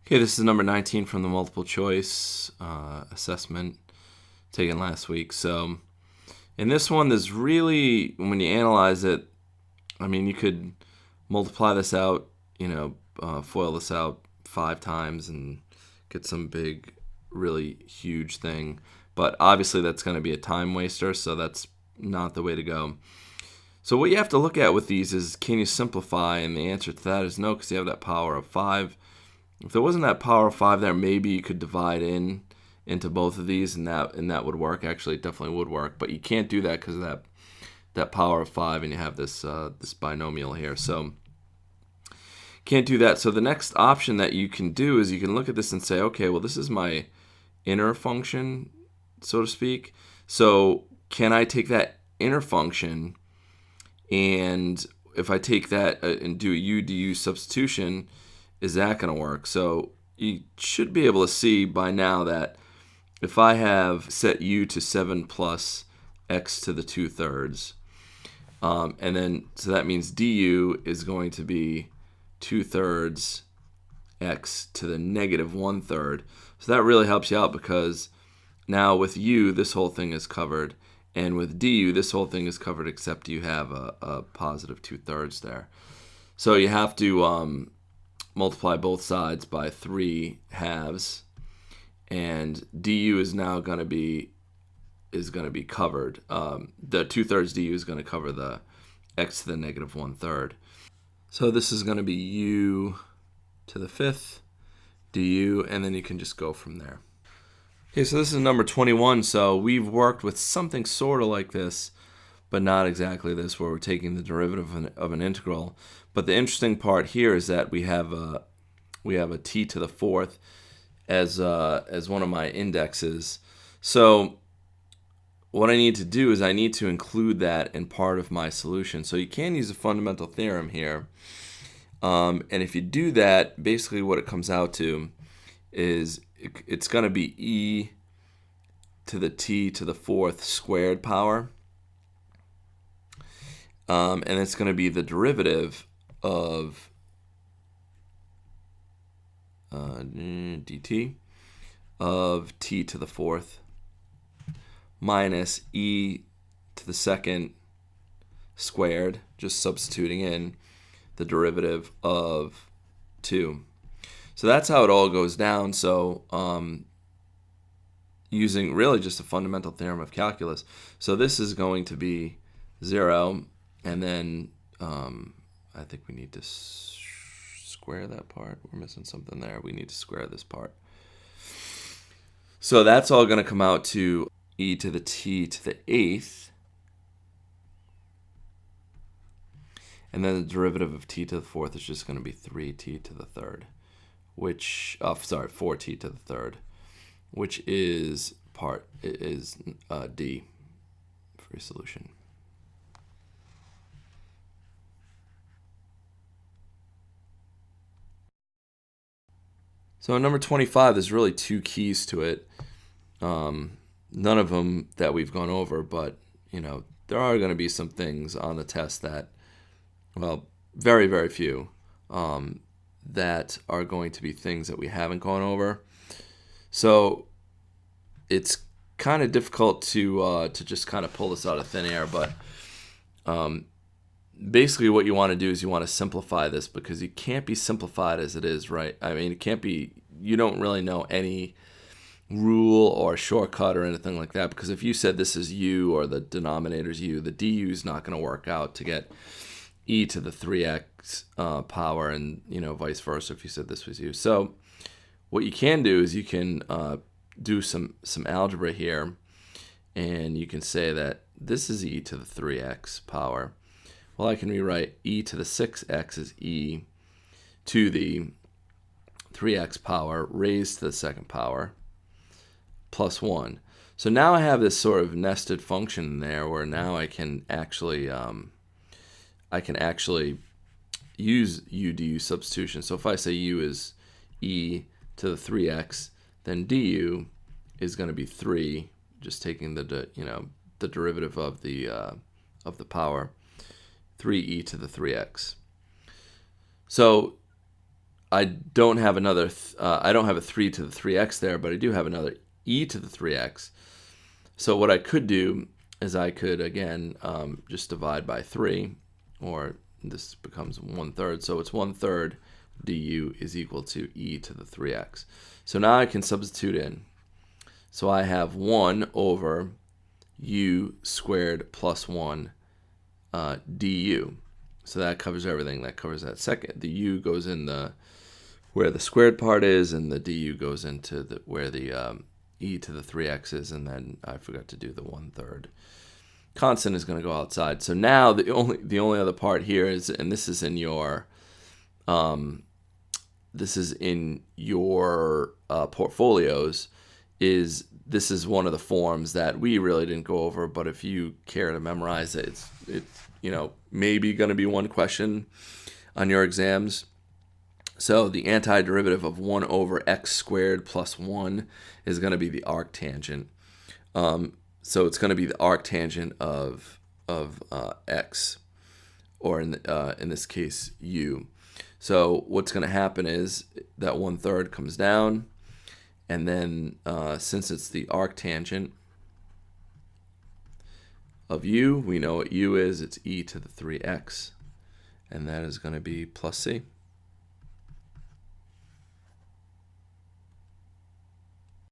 Okay, this is number 19 from the multiple choice assessment taken last week. So in this one, there's really, when you analyze it, I mean, you could multiply this out, FOIL this out 5 times and get some big, really huge thing. But obviously that's going to be a time waster, so that's not the way to go. So what you have to look at with these is, can you simplify? And the answer to that is no, because you have that power of 5. If there wasn't that power of 5 there, maybe you could divide into both of these, and that would work. Actually, it definitely would work, but you can't do that because of that power of 5, and you have this this binomial here. So can't do that. So the next option that you can do is you can look at this and say, okay, well, this is my inner function, so to speak. So can I take that inner function, and if I take that and do a u du substitution, is that going to work? So you should be able to see by now that if I have set u to 7 plus x to the 2/3, and then so that means du is going to be 2/3 x to the negative 1/3. So that really helps you out, because now with u, this whole thing is covered, and with du, this whole thing is covered except you have a positive 2/3 there. So you have to multiply both sides by 3 halves, and du is now going to be covered. The 2/3 du is going to cover the x to the negative 1/3. So this is going to be u to the 5th du, and then you can just go from there. Okay, so this is number 21. So we've worked with something sort of like this, but not exactly this, where we're taking the derivative of an integral. But the interesting part here is that we have a t to the 4th as one of my indexes. So what I need to do is I need to include that in part of my solution. So you can use a fundamental theorem here. And if you do that, basically what it comes out to is it's going to be e to the t to the 4th squared power. And it's going to be the derivative of dt of t to the 4th minus e to the 2nd squared, just substituting in the derivative of 2. So that's how it all goes down. So using really just a fundamental theorem of calculus. So this is going to be 0, and then I think we need to square that part. We're missing something there. We need to square this part. So that's all going to come out to e to the t to the 8th. And then the derivative of t to the 4th is just going to be 3t to the 3rd, which, 4t to the 3rd, which is D for your solution. So in number 25, there's really 2 keys to it. None of them that we've gone over, but there are going to be some things on the test that, well, very, very few, that are going to be things that we haven't gone over. So it's kind of difficult to just kind of pull this out of thin air, but basically what you want to do is you want to simplify this, because it can't be simplified as it is, right? I mean, it can't be, you don't really know any rule or shortcut or anything like that, because if you said this is u or the denominator's u, the du is not going to work out to get e to the 3x power, and vice versa if you said this was u. So what you can do is you can do some algebra here, and you can say that this is e to the 3x power. Well, I can rewrite e to the 6x as e to the 3x power raised to the 2nd power plus 1. So now I have this sort of nested function there, where now I can actually use u du substitution. So if I say u is e to the 3x, then du is going to be 3, just taking the derivative of the power, 3e to the 3x. So I don't have another, I don't have a 3 to the 3x there, but I do have another e to the 3x. So what I could do is I could, again, just divide by 3, or this becomes 1/3. So it's 1/3 du is equal to e to the 3x. So now I can substitute in. So I have 1 over u squared plus 1 du. So that covers everything. That covers that second. The u goes in where the squared part is, and the du goes into where the e to the 3x is, and then I forgot to do the 1/3. Constant is going to go outside. So now the only other part here is, and this is in your portfolios, is this is one of the forms that we really didn't go over, but if you care to memorize it, it's maybe going to be one question on your exams. So the antiderivative of 1 over x squared plus 1 is going to be the arctangent. So it's going to be the arctangent of x, or in this case u. So what's going to happen is that 1/3 comes down, and then since it's the arctangent of u, we know what u is. It's e to the 3x, and that is going to be plus c.